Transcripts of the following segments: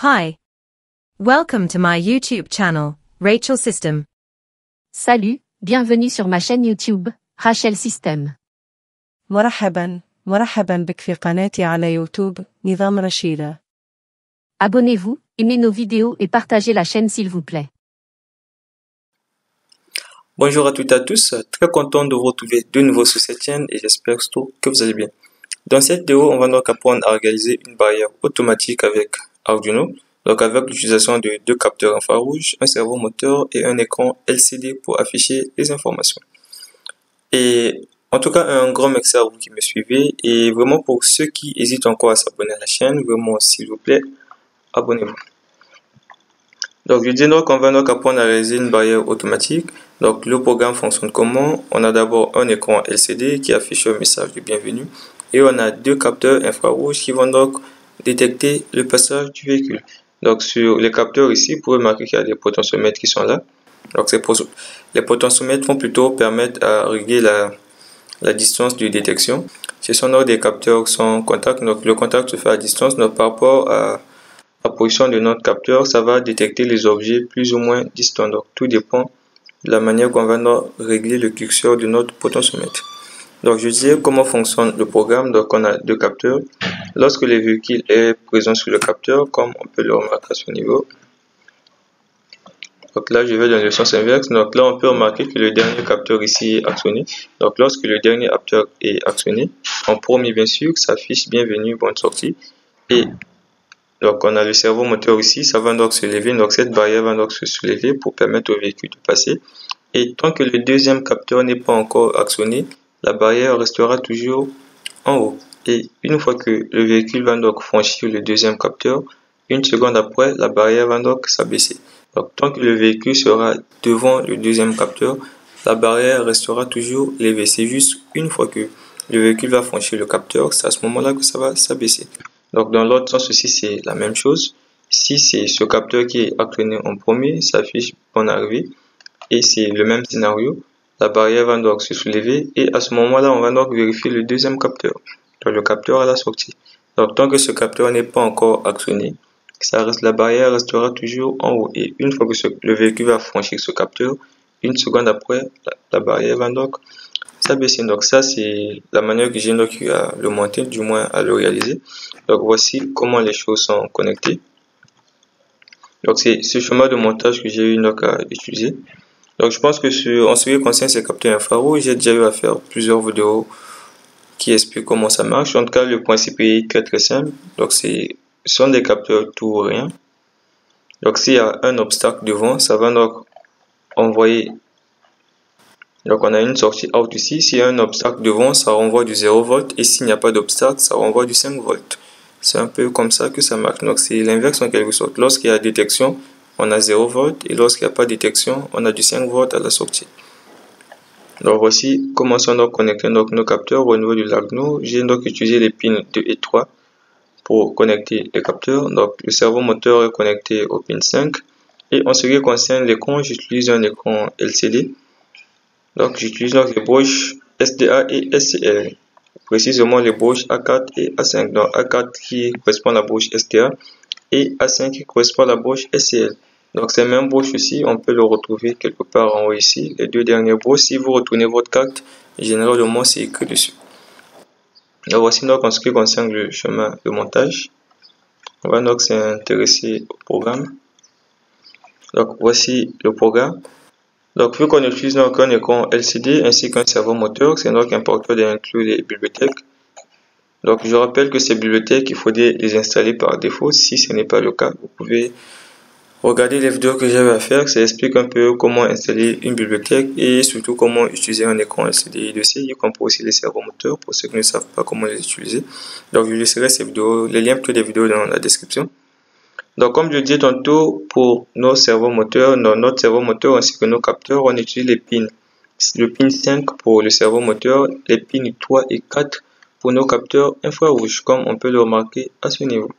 Hi. Welcome to my YouTube channel, Rachel System. Salut, bienvenue sur ma chaîne YouTube, Rachel System. مرحبا بك في قناتي على يوتيوب نظام رشيدة. Abonnez-vous, aimez nos vidéos et partagez la chaîne s'il vous plaît. Bonjour à toutes et à tous, très content de vous retrouver de nouveau sur cette chaîne et j'espère surtout que vous allez bien. Dans cette vidéo, on va donc apprendre à réaliser une barrière automatique avec Arduino, donc avec l'utilisation de deux capteurs infrarouges, un servomoteur et un écran LCD pour afficher les informations. Et en tout cas, un grand merci à vous qui me suivez et vraiment pour ceux qui hésitent encore à s'abonner à la chaîne, vraiment s'il vous plaît, abonnez-vous. Donc je dis donc qu'on va donc apprendre à réaliser une barrière automatique. Donc le programme fonctionne comment? On a d'abord un écran LCD qui affiche un message de bienvenue et on a deux capteurs infrarouges qui vont donc détecter le passage du véhicule. Donc sur les capteurs ici, vous pouvez remarquer qu'il y a des potentiomètres qui sont là. Donc les potentiomètres vont plutôt permettre à régler la distance de détection. Ce sont donc des capteurs sans contact. Donc le contact se fait à distance. Donc par rapport à la position de notre capteur, ça va détecter les objets plus ou moins distants. Donc tout dépend de la manière qu'on va régler le curseur de notre potentiomètre. Donc je disais comment fonctionne le programme. Donc on a deux capteurs. Lorsque le véhicule est présent sur le capteur, comme on peut le remarquer à ce niveau. Donc là je vais dans le sens inverse. Donc là on peut remarquer que le dernier capteur ici est actionné. Donc lorsque le dernier capteur est actionné, en premier bien sûr, ça affiche bienvenue, bonne sortie. Et donc on a le servomoteur ici, ça va donc se lever. Donc cette barrière va donc se soulever pour permettre au véhicule de passer. Et tant que le deuxième capteur n'est pas encore actionné, la barrière restera toujours en haut. Et une fois que le véhicule va donc franchir le deuxième capteur, une seconde après, la barrière va donc s'abaisser. Donc tant que le véhicule sera devant le deuxième capteur, la barrière restera toujours levée. C'est juste une fois que le véhicule va franchir le capteur, c'est à ce moment-là que ça va s'abaisser. Donc dans l'autre sens aussi, c'est la même chose. Si c'est ce capteur qui est actionné en premier, ça affiche bonne arrivée. Et c'est le même scénario. La barrière va donc se soulever et à ce moment-là, on va donc vérifier le deuxième capteur. Donc le capteur à la sortie. Donc tant que ce capteur n'est pas encore actionné, la barrière restera toujours en haut. Et une fois que le véhicule va franchir ce capteur, une seconde après, la barrière va donc s'abaisser. Donc ça, c'est la manière que j'ai donc à le monter, du moins à le réaliser. Donc voici comment les choses sont connectées. Donc c'est ce schéma de montage que j'ai eu donc à utiliser. Donc je pense que en ce qui concerne ces capteurs infrarouges, j'ai déjà eu à faire plusieurs vidéos qui expliquent comment ça marche. En tout cas, le principe est très simple. Donc ce sont des capteurs tout ou rien. Donc s'il y a un obstacle devant, ça va donc envoyer. Donc on a une sortie out ici. S'il y a un obstacle devant, ça renvoie du 0 volt. Et s'il n'y a pas d'obstacle, ça renvoie du 5 volts. C'est un peu comme ça que ça marche. Donc c'est l'inverse en quelque sorte. Lorsqu'il y a détection, on a 0 volt et lorsqu'il n'y a pas de détection, on a du 5 volts à la sortie. Donc voici comment sont donc connectés donc nos capteurs au niveau de l'Arduino. J'ai donc utilisé les pins 2 et 3 pour connecter les capteurs. Donc le servomoteur est connecté au pin 5. Et en ce qui concerne l'écran, j'utilise un écran LCD. Donc j'utilise donc les broches SDA et SCL. Précisément les broches A4 et A5. Donc A4 qui correspond à la broche SDA et A5 qui correspond à la broche SCL. Donc ces mêmes broches aussi, on peut le retrouver quelque part en haut ici. Les deux dernières broches, si vous retournez votre carte, généralement c'est écrit dessus. Donc voici donc en ce qui concerne le chemin de montage. On va donc s'intéresser au programme. Donc voici le programme. Donc vu qu'on utilise donc un écran LCD ainsi qu'un servomoteur, c'est donc important d'inclure les bibliothèques. Donc je rappelle que ces bibliothèques, il faudrait les installer par défaut. Si ce n'est pas le cas, vous pouvez regarder les vidéos que j'avais à faire. Ça explique un peu comment installer une bibliothèque et surtout comment utiliser un écran LCD dessus. Il comprend aussi les servomoteurs pour ceux qui ne savent pas comment les utiliser. Donc je laisserai ces vidéos, les liens pour les vidéos dans la description. Donc comme je disais tantôt, pour nos servomoteurs, notre servomoteur ainsi que nos capteurs, on utilise les pins. Le pin 5 pour le servomoteur, les pins 3 et 4 pour nos capteurs infrarouges, comme on peut le remarquer à ce niveau.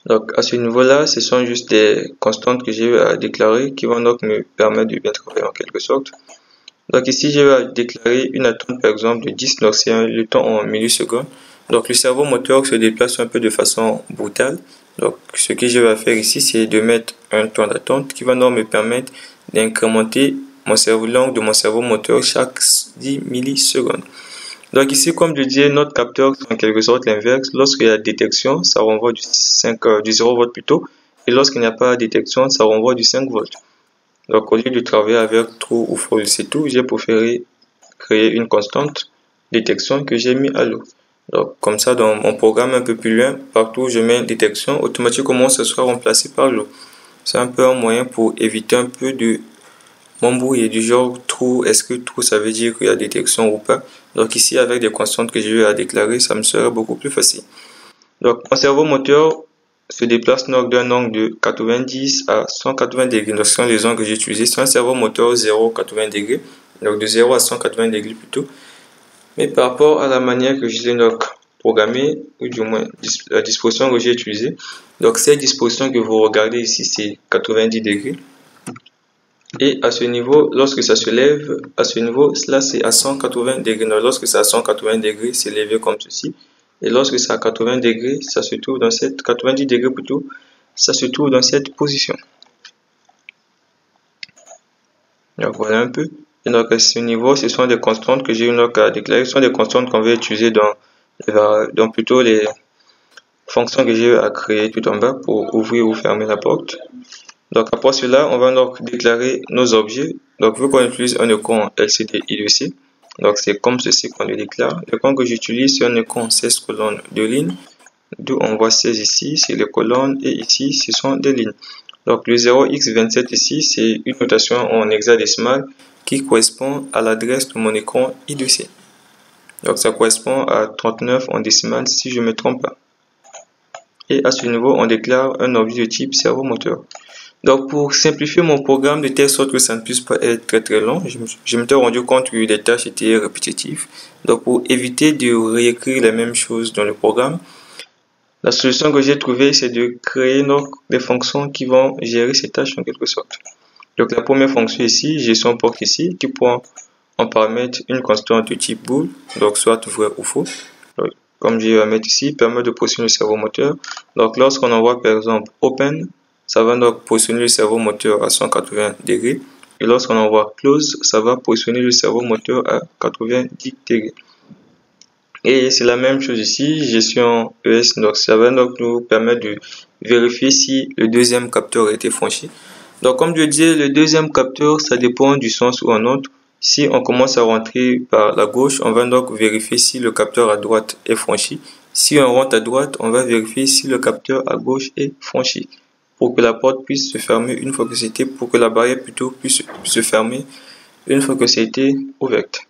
Donc à ce niveau-là, ce sont juste des constantes que j'ai eu à déclarer qui vont donc me permettre de bien travailler en quelque sorte. Donc ici, je vais déclarer une attente par exemple de 10, donc c'est le temps en millisecondes. Donc le servo moteur se déplace un peu de façon brutale. Donc ce que je vais faire ici, c'est de mettre un temps d'attente qui va donc me permettre d'incrémenter l'angle de mon servo moteur chaque 10 millisecondes. Donc ici, comme je disais, notre capteur c'est en quelque sorte l'inverse. Lorsqu'il y a détection, ça renvoie du 0 volt plutôt. Et lorsqu'il n'y a pas de détection, ça renvoie du 5 volts. Donc au lieu de travailler avec true ou false, c'est tout, j'ai préféré créer une constante détection que j'ai mis à l'eau. Donc comme ça, dans mon programme un peu plus loin, partout où je mets détection, automatiquement ça sera remplacé par l'eau. C'est un peu un moyen pour éviter un peu de m'embrouiller du genre true, est-ce que true ça veut dire qu'il y a détection ou pas. Donc ici avec des constantes que j'ai eu à déclarer, ça me serait beaucoup plus facile. Donc mon servo moteur se déplace donc d'un angle de 90 à 180 degrés. Donc ce sont les angles que j'ai utilisés. C'est un servo moteur 0,80 degrés. Donc de 0 à 180 degrés plutôt. Mais par rapport à la manière que je l'ai donc programmé, ou du moins la disposition que j'ai utilisée. Donc cette disposition que vous regardez ici, c'est 90 degrés. Et à ce niveau, lorsque ça se lève, à ce niveau, là c'est à 180 degrés. Donc lorsque c'est à 180 degrés, c'est levé comme ceci. Et lorsque c'est à 80 degrés, ça se trouve dans cette 90 degrés plutôt, ça se trouve dans cette position. Donc voilà un peu. Et donc à ce niveau, ce sont des constantes que j'ai eu à déclarer. Ce sont des constantes qu'on va utiliser dans plutôt les fonctions que j'ai eu à créer tout en bas pour ouvrir ou fermer la porte. Donc après cela, on va donc déclarer nos objets. Donc vu qu'on utilise un écran LCD I2C, donc c'est comme ceci qu'on le déclare. L'écran que j'utilise, c'est un écran 16 colonnes de lignes. D'où on voit 16 ici, c'est les colonnes, et ici, ce sont des lignes. Donc le 0x27 ici, c'est une notation en hexadécimal qui correspond à l'adresse de mon écran I2C. Donc ça correspond à 39 en décimale si je ne me trompe pas. Et à ce niveau, on déclare un objet de type servo moteur. Donc pour simplifier mon programme de telle sorte que ça ne puisse pas être très long, je m'étais rendu compte que les tâches étaient répétitives. Donc pour éviter de réécrire les mêmes choses dans le programme, la solution que j'ai trouvée, c'est de créer des fonctions qui vont gérer ces tâches en quelque sorte. Donc la première fonction ici, gestion porte ici, qui prend en paramètre une constante de type bool, donc soit vrai ou faux. Donc, comme je vais mettre ici, permet de positionner le servo moteur. Donc lorsqu'on envoie par exemple open, ça va donc positionner le servo moteur à 180 degrés. Et lorsqu'on envoie close, ça va positionner le servo moteur à 90 degrés. Et c'est la même chose ici, gestion ES. Donc ça va donc nous permettre de vérifier si le deuxième capteur a été franchi. Donc comme je disais, le deuxième capteur, ça dépend du sens où on entre. Si on commence à rentrer par la gauche, on va donc vérifier si le capteur à droite est franchi. Si on rentre à droite, on va vérifier si le capteur à gauche est franchi. Pour que la porte puisse se fermer une fois que c'était, pour que la barrière plutôt puisse se fermer une fois que c'était ouverte.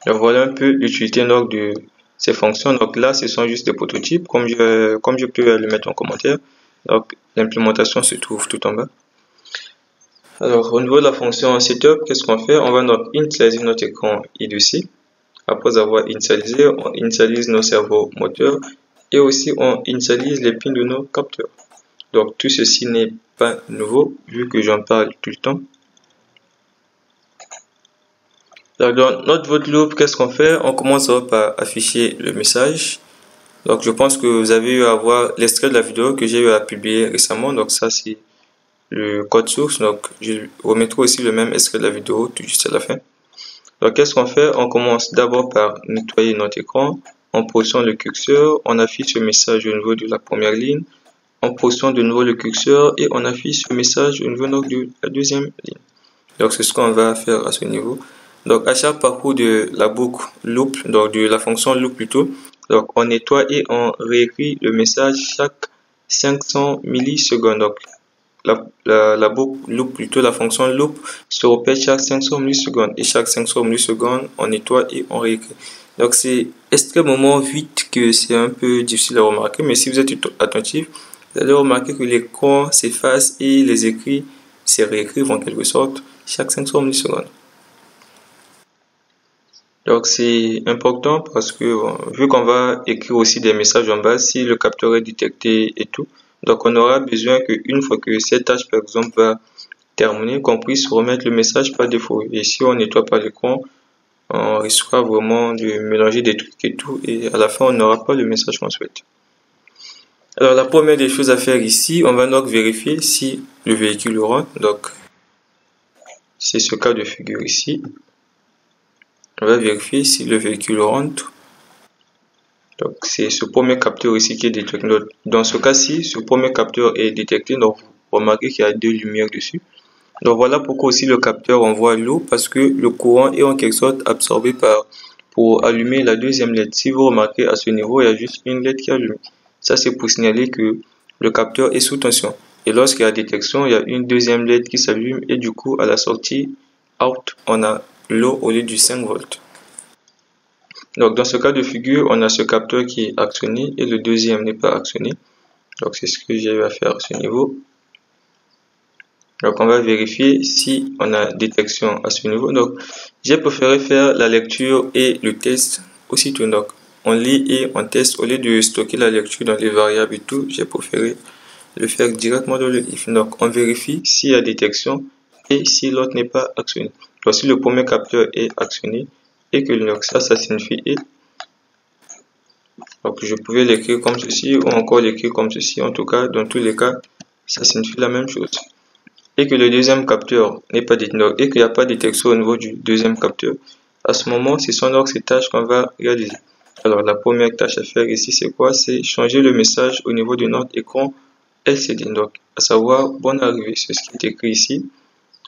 Donc voilà un peu l'utilité de ces fonctions. Donc là, ce sont juste des prototypes, comme je peux le mettre en commentaire. Donc l'implémentation se trouve tout en bas. Alors au niveau de la fonction setup, qu'est-ce qu'on fait? On va donc initialiser notre écran I2C. Après avoir initialisé, on initialise nos servos moteurs. Et aussi, on initialise les pins de nos capteurs. Donc, tout ceci n'est pas nouveau, vu que j'en parle tout le temps. Donc, dans notre vote loop, qu'est-ce qu'on fait? On commence par afficher le message. Donc, je pense que vous avez eu à voir l'extrait de la vidéo que j'ai eu à publier récemment. Donc, ça, c'est le code source. Donc, je remettrai aussi le même extrait de la vidéo tout juste à la fin. Donc, qu'est-ce qu'on fait? On commence d'abord par nettoyer notre écran. On positionne le curseur, on affiche le message au niveau de la première ligne, on positionne de nouveau le curseur et on affiche le message au niveau de la deuxième ligne. Donc c'est ce qu'on va faire à ce niveau. Donc à chaque parcours de la boucle loop, donc de la fonction loop plutôt, donc on nettoie et on réécrit le message chaque 500 millisecondes. Donc la boucle loop plutôt, la fonction loop se répète chaque 500 millisecondes et chaque 500 millisecondes on nettoie et on réécrit. Donc c'est extrêmement vite que c'est un peu difficile à remarquer, mais si vous êtes attentif, vous allez remarquer que l'écran s'efface et les écrits se réécrivent en quelque sorte chaque 500 millisecondes. Donc c'est important parce que vu qu'on va écrire aussi des messages en bas, si le capteur est détecté et tout, donc on aura besoin qu'une fois que cette tâche par exemple va terminer, qu'on puisse remettre le message par défaut. Et si on nettoie pas l'écran, on risquera vraiment de mélanger des trucs et tout, et à la fin, on n'aura pas le message qu'on souhaite. Alors, la première des choses à faire ici, on va donc vérifier si le véhicule rentre. Donc, c'est ce cas de figure ici. On va vérifier si le véhicule rentre. Donc, c'est ce premier capteur ici qui est détecté. Dans ce cas-ci, ce premier capteur est détecté. Donc, vous remarquez qu'il y a deux lumières dessus. Donc, voilà pourquoi aussi le capteur envoie l'eau, parce que le courant est en quelque sorte absorbé pour allumer la deuxième LED. Si vous remarquez à ce niveau, il y a juste une LED qui allume. Ça, c'est pour signaler que le capteur est sous tension. Et lorsqu'il y a détection, il y a une deuxième LED qui s'allume et du coup, à la sortie out, on a l'eau au lieu du 5 volts. Donc, dans ce cas de figure, on a ce capteur qui est actionné et le deuxième n'est pas actionné. Donc, c'est ce que j'ai eu à faire à ce niveau. Donc, on va vérifier si on a détection à ce niveau. Donc, j'ai préféré faire la lecture et le test aussitôt. Donc, on lit et on teste. Au lieu de stocker la lecture dans les variables et tout, j'ai préféré le faire directement dans le if. Donc, on vérifie s'il y a détection et si l'autre n'est pas actionné. Donc, si le premier capteur est actionné, et que ça signifie et. Donc je pouvais l'écrire comme ceci ou encore l'écrire comme ceci. En tout cas, dans tous les cas, ça signifie la même chose. Et que le deuxième capteur n'est pas détecté et qu'il n'y a pas de détection au niveau du deuxième capteur. À ce moment, ce sont donc ces tâches qu'on va réaliser. Alors la première tâche à faire ici, c'est quoi? C'est changer le message au niveau de notre écran LCD. Donc à savoir bonne arrivée. C'est ce qui est écrit ici.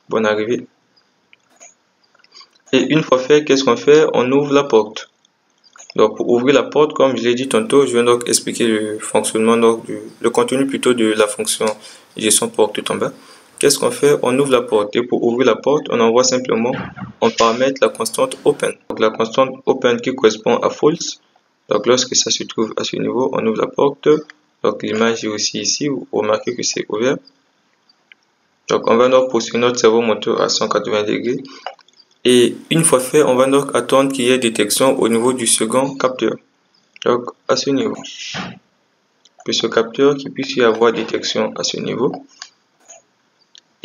Bonne arrivée. Et une fois fait, qu'est-ce qu'on fait? On ouvre la porte. Donc pour ouvrir la porte, comme je l'ai dit tantôt, je vais donc expliquer le fonctionnement, donc le contenu plutôt de la fonction gestion porte tout en bas. Qu'est-ce qu'on fait? On ouvre la porte. Et pour ouvrir la porte, on envoie simplement en paramètre la constante open. Donc la constante open qui correspond à false. Donc lorsque ça se trouve à ce niveau, on ouvre la porte. Donc l'image est aussi ici, vous remarquez que c'est ouvert. Donc on va donc positionner notre servo moteur à 180 degrés. Et une fois fait, on va donc attendre qu'il y ait détection au niveau du second capteur. Donc à ce niveau. Que ce capteur qui puisse y avoir détection à ce niveau.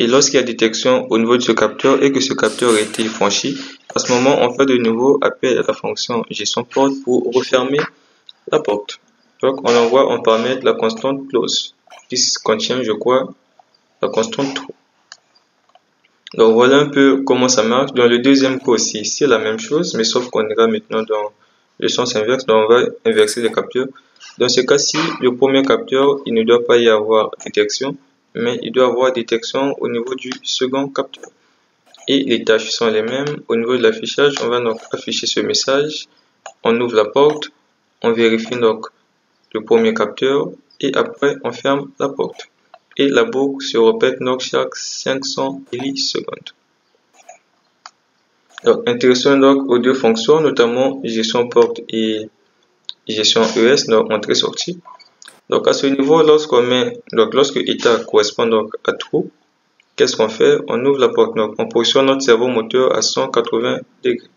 Et lorsqu'il y a détection au niveau de ce capteur et que ce capteur a été franchi, à ce moment, on fait de nouveau appel à la fonction gestion porte pour refermer la porte. Donc on envoie en paramètre la constante close qui contient, je crois, la constante true. Donc voilà un peu comment ça marche. Dans le deuxième cas aussi, c'est la même chose, mais sauf qu'on ira maintenant dans le sens inverse. Donc on va inverser les capteurs. Dans ce cas-ci, le premier capteur, il ne doit pas y avoir détection, mais il doit avoir détection au niveau du second capteur. Et les tâches sont les mêmes. Au niveau de l'affichage, on va donc afficher ce message. On ouvre la porte, on vérifie donc le premier capteur et après on ferme la porte. Et la boucle se répète donc chaque 500 millisecondes. Donc, intéressons donc aux deux fonctions, notamment gestion porte et gestion ES, donc entrée-sortie. Donc, à ce niveau, lorsque état correspond donc à true, qu'est-ce qu'on fait? On ouvre la porte, donc on positionne notre servo moteur à 180 degrés.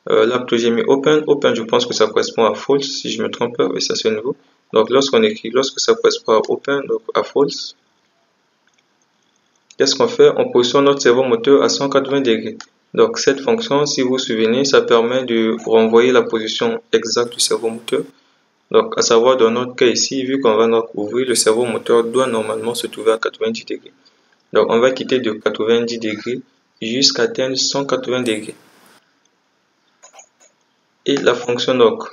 Là, plutôt j'ai mis open. Open, je pense que ça correspond à false, si je me trompe pas, oui, c'est à ce niveau. Donc, lorsqu'on écrit, lorsque ça correspond à open, donc à false, qu'est-ce qu'on fait? On positionne notre servo moteur à 180 degrés. Donc, cette fonction, si vous vous souvenez, ça permet de renvoyer la position exacte du servo moteur. Donc, à savoir, dans notre cas ici, vu qu'on va donc ouvrir, le servo moteur doit normalement se trouver à 90 degrés. Donc, on va quitter de 90 degrés jusqu'à atteindre 180 degrés. Et la fonction donc,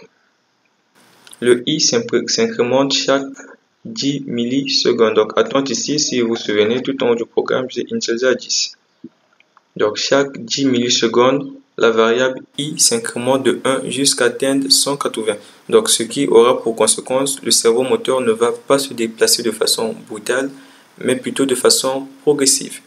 le i s'incrémente chaque 10 millisecondes. Donc, attente ici, si vous vous souvenez, tout en haut du programme, j'ai initialisé à 10. Donc, chaque 10 millisecondes, la variable i s'incrémente de 1 jusqu'à atteindre 180. Donc, ce qui aura pour conséquence, le servo moteur ne va pas se déplacer de façon brutale, mais plutôt de façon progressive.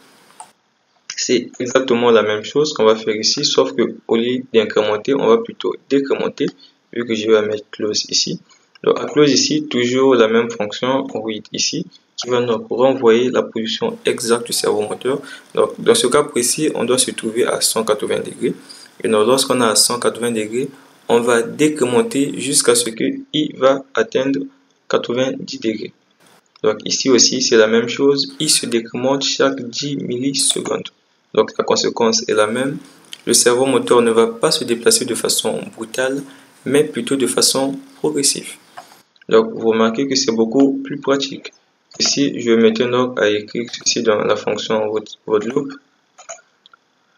C'est exactement la même chose qu'on va faire ici, sauf que au lieu d'incrémenter, on va plutôt décrémenter, vu que je vais mettre close ici. Donc à close ici, toujours la même fonction read ici, qui va nous renvoyer la position exacte du servo moteur. Donc dans ce cas précis, on doit se trouver à 180 degrés. Et donc lorsqu'on est à 180 degrés, on va décrémenter jusqu'à ce que i va atteindre 90 degrés. Donc ici aussi, c'est la même chose, i se décrémente chaque 10 millisecondes. Donc la conséquence est la même. le servo moteur ne va pas se déplacer de façon brutale, mais plutôt de façon progressive. Donc, vous remarquez que c'est beaucoup plus pratique. Ici, je vais maintenant à écrire ceci dans la fonction WhatLoop.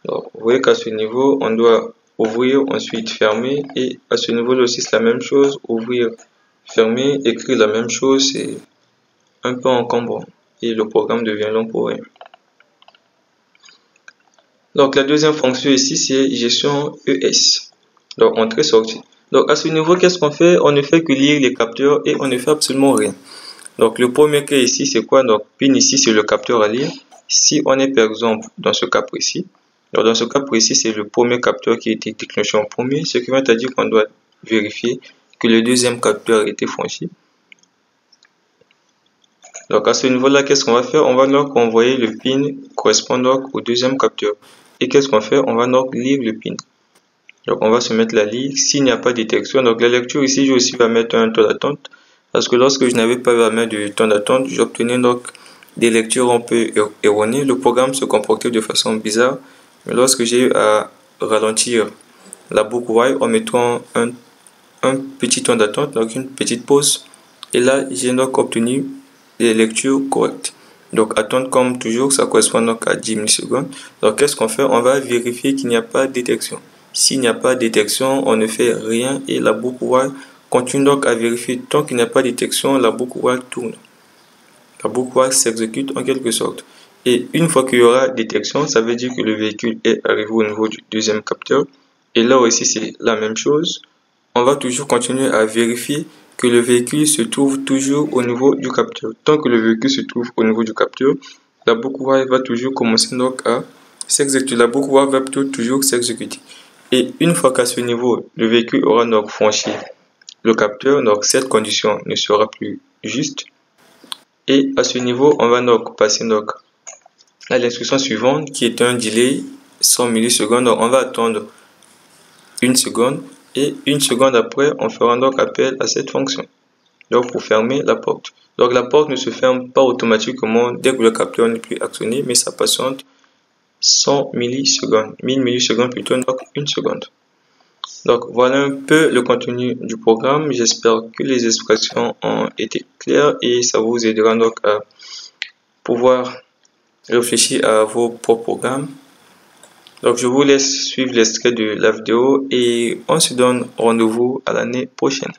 Donc, vous voyez qu'à ce niveau, on doit ouvrir, ensuite fermer, et à ce niveau-là aussi, c'est la même chose, ouvrir, fermer, écrire la même chose, c'est un peu encombrant, et le programme devient long pour rien. Donc, la deuxième fonction ici, c'est gestion ES. Donc, entrée-sortie. Donc, à ce niveau, qu'est-ce qu'on fait? On ne fait que lire les capteurs et on ne fait absolument rien. Donc, le premier cas ici, c'est quoi? Donc, pin ici, c'est le capteur à lire. Si on est, par exemple, dans ce cas précis, donc dans ce cas précis, c'est le premier capteur qui a été déclenché en premier, ce qui veut dire qu'on doit vérifier que le deuxième capteur a été franchi. Donc, à ce niveau-là, qu'est-ce qu'on va faire? On va donc envoyer le pin correspondant au deuxième capteur. Et qu'est-ce qu'on fait? On va donc lire le pin. Donc, on va se mettre la lire. S'il n'y a pas de détection, donc la lecture ici, je aussi vais mettre un temps d'attente. Parce que lorsque je n'avais pas à mettre de temps d'attente, j'obtenais donc des lectures un peu erronées. Le programme se comportait de façon bizarre. Mais lorsque j'ai eu à ralentir la boucle while en mettant un petit temps d'attente, donc une petite pause, et là, j'ai donc obtenu des lectures correctes. Donc, attendre comme toujours, ça correspond donc à 10 millisecondes. Donc, qu'est-ce qu'on fait? On va vérifier qu'il n'y a pas de détection. S'il n'y a pas de détection, on ne fait rien et la boucle while continue donc à vérifier. Tant qu'il n'y a pas de détection, la boucle while tourne. La boucle while s'exécute en quelque sorte. Et une fois qu'il y aura détection, ça veut dire que le véhicule est arrivé au niveau du deuxième capteur. Et là aussi, c'est la même chose. On va toujours continuer à vérifier que le véhicule se trouve toujours au niveau du capteur. Tant que le véhicule se trouve au niveau du capteur, la boucle while va toujours commencer donc à s'exécuter. La boucle while va toujours s'exécuter. Et une fois qu'à ce niveau, le véhicule aura donc franchi le capteur, donc cette condition ne sera plus juste. Et à ce niveau, on va donc passer donc à l'instruction suivante qui est un delay 100 millisecondes. Donc on va attendre une seconde et une seconde après, on fera donc appel à cette fonction. Donc pour fermer la porte. Donc la porte ne se ferme pas automatiquement dès que le capteur n'est plus actionné, mais ça patiente 100 millisecondes, 1000 millisecondes plutôt, donc une seconde. Donc voilà un peu le contenu du programme. J'espère que les expressions ont été claires et ça vous aidera donc à pouvoir réfléchir à vos propres programmes. Donc je vous laisse suivre l'extrait de la vidéo et on se donne rendez-vous à l'année prochaine.